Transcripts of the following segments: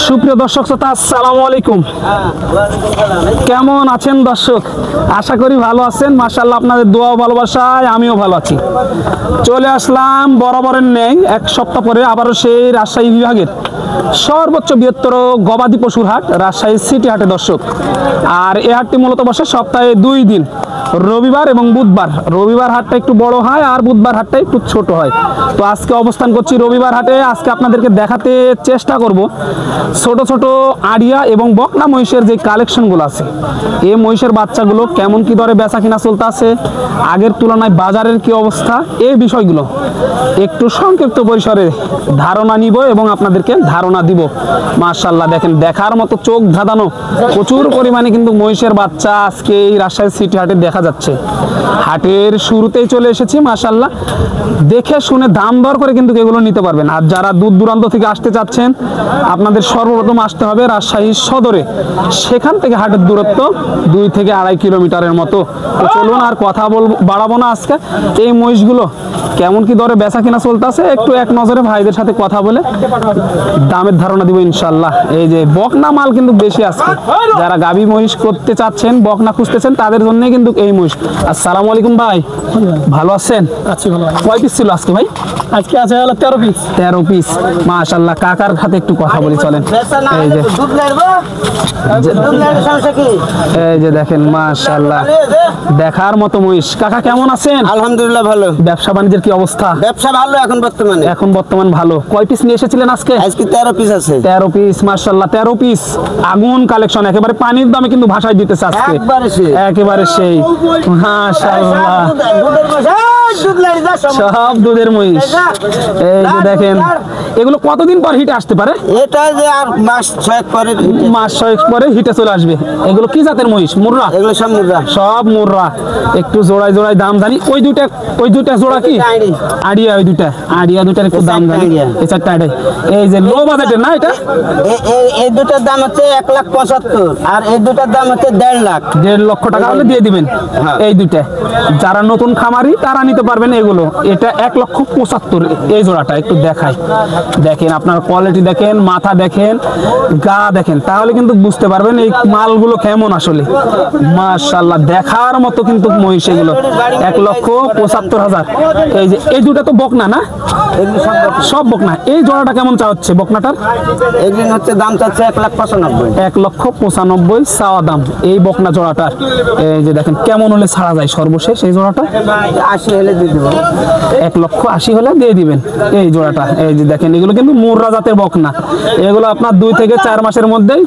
সুপ্রিয় দর্শক শ্রোতা, আসসালামু আলাইকুম। কেমন আছেন দর্শক? আশা করি ভালো আছেন। মাশাআল্লাহ, আপনাদের দোয়া ও ভালোবাসায় আমিও ভালো আছি। চলে আসলাম বরাবরের ন্যায় এক সপ্তাহ পরে আবারও সেই রাজশাহী বিভাগের সর্বোচ্চ বৃহত্তর গবাদি পশুর হাট রাজশাহী সিটি হাটে দর্শক। আর এই হাটটি মূলত বসে সপ্তাহে 2 দিন, রবিবার এবং বুধবার। রবিবার হাটটা একটু বড় হয় আর বুধবার হাটটা একটু ছোট হয়। তো আজকে অবস্থান করছি রবিবার হাটে। আজকে আপনাদেরকে দেখাতে চেষ্টা করব ছোট ছোট আড়িয়া এবং বকনা মহিষের যে কালেকশনগুলো আছে, এই মহিষের বাচ্চাগুলো কেমন কি দরে বেচা কিনা চলতে আছে, আগের তুলনায় বাজারের কি অবস্থা, এই বিষয়গুলো একটু সংক্ষিপ্ত পরিসরে ধারণা নিব এবং আপনাদেরকে ধারণা দিব। মাশাআল্লাহ, দেখেন দেখার মতো চোখ ধাঁধানো প্রচুর পরিমাণে কিন্তু মহিষের বাচ্চা আজকে এই রাজশাহী সিটি হাটে দেখা যাচ্ছে। হাটের শুরুতেই চলে এসেছি। মাশাআল্লাহ, দেখে শুনে দাম দর করে কিন্তু এগুলো নিতে পারবেন। আর যারা দূর দূরান্ত থেকে আসতে চাচ্ছেন, আপনাদের সর্বপ্রথম আসতে হবে রাজশাহী সদরে। সেখান থেকে হাটের দূরত্ব 2 থেকে 2.5 কিলোমিটারের মতো। তো চলুন আর কথা বাড়াবো না। আজকে এই মহিষগুলো কেমন কি দরে বেচা কিনা চলতে আছে একটু এক নজরে ভাইদের সাথে কথা বলে দামের ধারণা দিব ইনশাল্লাহ। এই যে বকনা মাল কিন্তু বেশি আজকে, যারা গাভী মহিষ করতে চাচ্ছেন, বকনা খুঁজতেছেন, তাদের জন্য কিন্তু এই মহিষ। আসসালামু আলাইকুম ভাই, ভালো আছেন? আছি ভালো। কয় পিস ছিল আজকে ভাই? আজকে আছে হলো 13 পিস। 13 পিস, মাশাআল্লাহ। কাকার সাথে একটু কথা বলি চলেন। এই যে দেখেন, মাশাআল্লাহ, দেখার মতো মহিষ। কাকা কেমন আছেন? আলহামদুলিল্লাহ ভালো। ব্যবসা বাণিজ্যের কি অবস্থা? ব্যবসা ভালো এখন বর্তমান ভালো। কয় পিস নিয়ে এসেছিলেন আজকে? আজকে 13 পিস আছে। 13 পিস, মাশাআল্লাহ, 13 পিস। আগুন কালেকশন, একেবারে পানির দামে কিন্তু ভাষায় দিতেছে আজকে। একেবারে সেই, মাশাআল্লাহ, সব দুধের মহিষ। এই যে দেখেন, এগুলো কতদিন পর হিটে আসতে পারে? এটা যে আর মাস 6 পরে, মাস 6 পরে হিটে চলে আসবে। এগুলো কি জাতের মহিষ? মুর্রা? এগুলো সব মুর্রা। সব মুর্রা। একটু জোড়ায় জোড়ায় দাম জানি। ওই দুইটা জোড়া কি আড়িয়া? ওই দুইটার একটু দাম জানি। এই চারটা আড়াই। এই যে লো বাজেটের না, এটা এই দুটার দাম হচ্ছে 1,75,000 আর এই দুটার দাম হচ্ছে 1.5 লাখ। 1.5 লক্ষ টাকা হলে দিয়ে দিবেন এই দুইটা। যারা নতুন খামারি তারা নিতে পারবেন এগুলো। এটা 1,75,000 এই জোড়াটা। একটু দেখাই, দেখেন আপনার কোয়ালিটি দেখেন, মাথা দেখেন, গা দেখেন, তাহলে কিন্তু বুঝতে পারবেন এই মালগুলো কেমন আসলে। মাশাআল্লাহ, দেখার মতো কিন্তু মহিষ এগুলো। 1,75,000। এই যে এই দুটা তো বকনা না? সব বকনা। এই জোড়াটা কেমন চা হচ্ছে বকনাটার? এগুলো হচ্ছে দাম চাচ্ছে 1,95,000। 1,95,000 চাওয়া দাম এই বকনা জোড়াটার। এই যে দেখেন কেমন হলে ছাড়া যায় সর্বশেষ এই জোড়াটা? 80 হলে দিয়ে দেব। 1,80,000 হলে দিয়ে দিবেন এই জোড়াটা। এই যে দেখেন, এগুলো কিন্তু মুর্রা জাতের বকনা। এগুলো আপনার 2 থেকে 4 মাসের মধ্যেই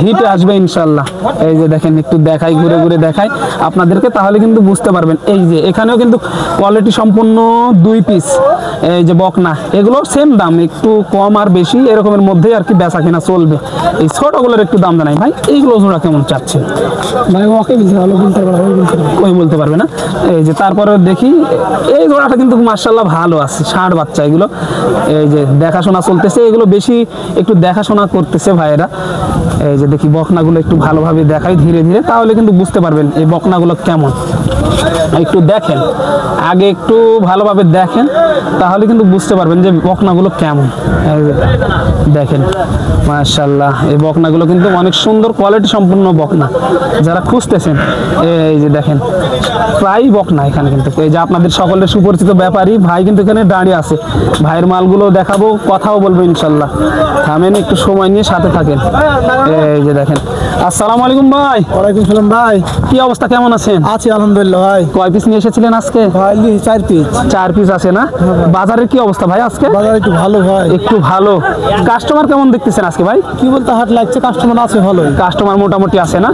হিটে আসবে ইনশাল্লাহ। এই যে দেখেন, একটু দেখাই, ঘুরে ঘুরে দেখাই আপনাদেরকে, তাহলে কিন্তু বুঝতে পারবেন। এই যে এখানেও কিন্তু কোয়ালিটি সম্পূর্ণ 2 পিস এই যে বকনা। এগুলো সেম দাম, একটু কম আর বেশি এরকমের মধ্যেই আর কি বেচা কিনা চলবে। এই ছোটগুলোর একটু দাম জানাই ভাই। এইগুলো জোড়া কেমন চাচ্ছেন ভাই? ওই বলতে পারবে না। এই যে তারপরে দেখি, এই জোড়াটা কিন্তু মাশাআল্লাহ ভালো আছে, ষাঁড় বাচ্চা এগুলো। এই যে দেখাশোনা চলতেছে, এগুলো বেশি একটু দেখাশোনা করতেছে ভাইয়েরা। এই যে দেখি বকনাগুলো একটু ভালোভাবে দেখাই ধীরে ধীরে, তাহলে কিন্তু বুঝতে পারবেন এই বকনাগুলো কেমন। একটু দেখেন, আগে একটু ভালোভাবে দেখেন, তাহলে কিন্তু বুঝতে পারবেন যে বকনাগুলো কেমন। এই যে দেখেন, মাশাআল্লাহ, এই বকনাগুলো কিন্তু অনেক সুন্দর কোয়ালিটি সম্পূর্ণ বকনা। যারা খুঁজতেছেন, এই যে দেখেন প্রায় বকনা এখানে কিন্তু। এই যে আপনাদের সকলের সুপরিচিত ব্যাপারী ভাই কিন্তু এখানে দাঁড়িয়ে আছে। ভাইয়ের মালগুলো দেখাবো, কথাও বলবো ইনশাল্লাহ। থামেন, একটু সময় নিয়ে সাথে থাকেন। এই যে দেখেন। আসসালামু আলাইকুম ভাই। ওয়ালাইকুম সালাম ভাই। কি অবস্থা, কেমন আছেন? আছি আলহামদুলিল্লাহ ভাই। কয় পিস নিয়ে এসেছিলেন আজকে? ভাই 4 পিস। 4 পিস আছে না? বাজারের কি অবস্থা ভাই আজকে? বাজার একটু ভালো ভাই। একটু ভালো। কাস্টমার কেমন দেখতেছেন আজকে ভাই? কি বলতে হাট লাগছে, কাস্টমার আছে ভালোই। কাস্টমার মোটামুটি আছে না?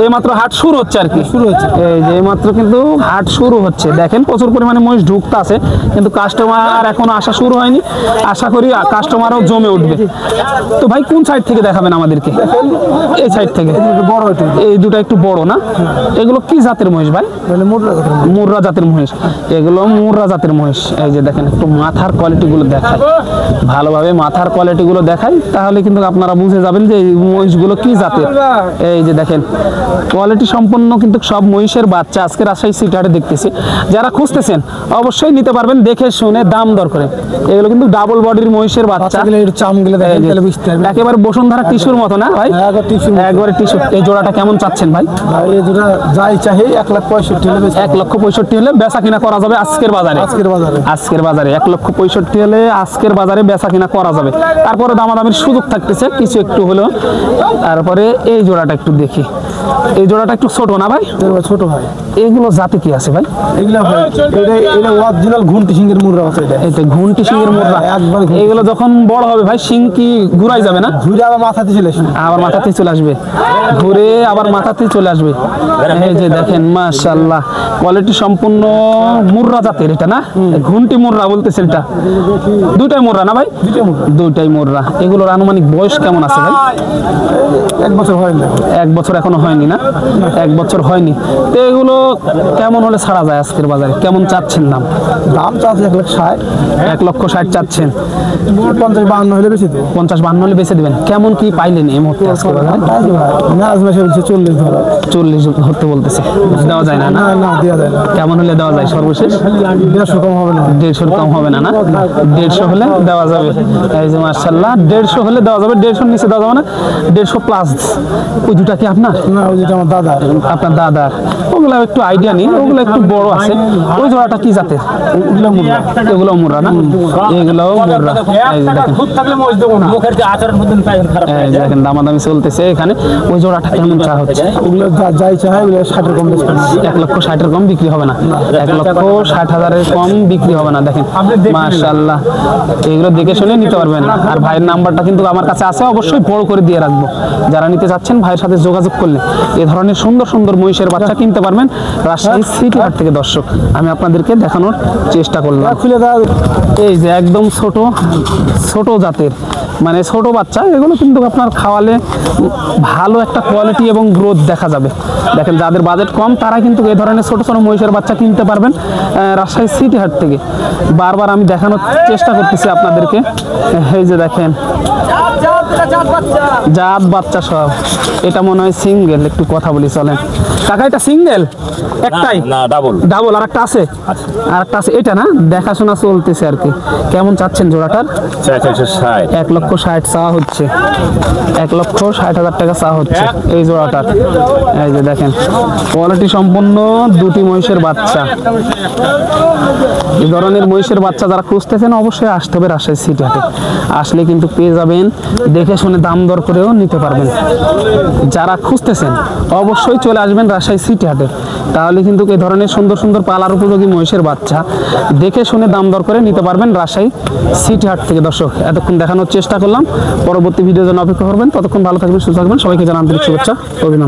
এই মাত্র হাট শুরু হচ্ছে আর কি। শুরু হচ্ছে। এই যে মাত্র কিন্তু হাট শুরু হচ্ছে। দেখেন প্রচুর পরিমাণে মহিষ ঢুকতে আছে, কিন্তু কাস্টমার এখনো আসা শুরু হয়নি। আশা করি কাস্টমারও জমে উঠবে। তো ভাই কোন সাইড থেকে দেখাবেন আমাদেরকে? এই সাইড থেকে। বড় হচ্ছে। এই দুটো একটু বড় না? এগুলো কি জাতের মহিষ ভাই? মুর্রা জাতের মহিষ। এগুলো মুর্রা জাতের মহিষ। এই যে দেখেন, একটু মাথার কোয়ালিটি গুলো দেখায় ভালোভাবে, মাথার কোয়ালিটি গুলো দেখাই, তাহলে কিন্তু আপনারা বুঝে যাবেন যে এই মহিষগুলো কি জাতের। এই যে দেখেন, কোয়ালিটি সম্পন্ন কিন্তু সব মহিষ মহিষের বাচ্চা আজকে রাজশাহী সিটি হাটে দেখতেছি। যারা খুঁজতেছেন অবশ্যই নিতে পারবেন দেখে শুনে দাম দর করে। এগুলো কিন্তু ডাবল বডির মহিষের বাচ্চা, চামগুলো দেখেন তাহলে বুঝতে পারবেন। একেবারে বসুন্ধরা টিস্যুর মতো না ভাই? একবারে টিস্যু। এই জোড়াটা কেমন চাচ্ছেন ভাই? ভাই এই দুটো যাই চাই 1,65,000 হলে 1,65,000 হলে বেচা কিনা করা যাবে আজকের বাজারে। আজকের বাজারে 1,65,000 হলে আজকের বাজারে বেচা কিনা করা যাবে। তারপরে দামাদামির সুযোগ থাকতেছে কিছু একটু হলেও। তারপরে এই জোড়াটা একটু দেখি। এই জোড়াটা একটু ছোট না ভাই? ছোট ভাই। এগুলো জাতি কি আছে ভাই? এগুলা ভাই এটা অরিজিনাল ঘুন্টি সিংহের মুররা আছে। এটা ঘুন্টি সিংহের মুররা। একবার এগুলো যখন বড় হবে ভাই সিং কি ঘুরাই যাবে না? ঘুরে আবার মাথাতে চলে আসবে। আবার মাথাতে চলে আসবে, ঘুরে আবার মাথাতে চলে আসবে। এই যে দেখেন মাশাআল্লাহ কোয়ালিটি সম্পূর্ণ মুররা জাতের এটা না? ঘুন্টি মুররা বলতেছেন এটা? দুইটাই মুররা না ভাই? দুইটাই মুররা। এগুলোর আনুমানিক বয়স কেমন আছে ভাই? 1 বছর হয়নি। 1 বছর এখনো হয়নি না? 1 বছর হয়নি। তো এগুলো কেমন হলে ছাড়া যায় আজকের বাজারে? কেমন চাচ্ছেন দাম? দাম চাচ্ছে 1,60,000। 1,60,000 চাচ্ছেন। 50-52 হলে বেশি দেবো। 50-52 হলে বেচে দিবেন। কেমন কি পাইলেন এই মুহূর্তে আজকের বাজারে? নাজ মাসে বলছে 40 ধরো। 40 ধরতে বলতেছে, দেওয়া যায় না? না দেওয়া যায় না। কেমন হলে দেওয়া যায় সর্বশেষ? 150 কম হবে না। 150 কম হবে না? না 150 হলে দেওয়া যাবে। এই যে মাশাআল্লাহ 150 হলে দেওয়া যাবে। 150 নিচে দেওয়া যাবে না। 150 প্লাস। ওই দুটা কি আপনার? না ওই যেটা আমার দাদা। আপনার দাদার। ওগুলো একটু আইডিয়া নেই, ওগুলো একটু বড় আছে। ওই জোড়াটা কি জাতের? ওগুলো মুররা। এগুলো মুররা না? এগুলোও মুররা। এই যে দেখেন, এই যে দেখেন দামাদামি চলতেছে এখানে। ওই জোড়াটা কেমন চা হচ্ছে? ওগুলো যাই চাই ওগুলো 60 কম বেশি। 1,60,000 কম বিক্রি হবে না। 1,60,000 কম বিক্রি হবে না। দেখেন মাশাআল্লাহ, এগুলো দেখে শুনে নিতে পারবেন। আর ভাইয়ের নাম্বারটা কিন্তু আমার কাছে আছে, অবশ্যই বড় করে দিয়ে রাখবো। যারা নিতে চাচ্ছেন ভাইয়ের সাথে যোগাযোগ করলে এই ধরনের সুন্দর সুন্দর মহিষের বাচ্চা কিনতে পারবেন রাজশাহী সিটি হাট থেকে। দর্শক আমি আপনাদেরকে দেখানোর চেষ্টা করলাম। এই যে একদম ছোট ছোট জাতের মানে ছোট বাচ্চা, এগুলো কিন্তু আপনার খাওয়ালে ভালো একটা কোয়ালিটি এবং গ্রোথ দেখা যাবে। দেখেন যাদের বাজেট কম তারা কিন্তু এই ধরনের ছোট ছোট মহিষের বাচ্চা কিনতে পারবেন রাজশাহী সিটি হাট থেকে। বারবার আমি দেখানোর চেষ্টা করতেছি আপনাদেরকে। এই যে দেখেন জাত বাচ্চা সব। এটা মনে হয় সিঙ্গেল, একটু কথা বলি চলেন। কাকা এটা সিঙ্গেল একটাই? না ডাবল। ডাবল আর একটা আছে? আর একটা আছে এটা না? দেখাশোনা চলতেছে আর কি। কেমন চাচ্ছেন জোড়াটার? 1,60,000। 1,60,000 চাওয়া হচ্ছে। 1,60,000 টাকা চাওয়া হচ্ছে এই জোড়াটার। এই যে দেখেন কোয়ালিটি সম্পন্ন দুটি মহিষের বাচ্চা। এই ধরনের মহিষের বাচ্চা যারা খুঁজতেছেন অবশ্যই আসতে হবে রাজশাহী সিটি হাটে। আসলে কিন্তু পেয়ে যাবেন, দেখে শুনে দাম দর করেও নিতে পারবেন। যারা খুঁজতেছেন অবশ্যই চলে আসবেন রাজশাহী সিটি হাটে। তাহলে কিন্তু এই ধরনের সুন্দর সুন্দর পালার উপযোগী মহিষের বাচ্চা দেখে শুনে দাম দর করে নিতে পারবেন রাজশাহী সিটি হাট থেকে। দর্শক এতক্ষণ দেখানোর চেষ্টা করলাম, পরবর্তী ভিডিও জন্য অপেক্ষা করবেন। ততক্ষণ ভালো থাকবেন, সুস্থ থাকবেন। সবাইকে জানাই আন্তরিক শুভেচ্ছা, অভিনন্দন।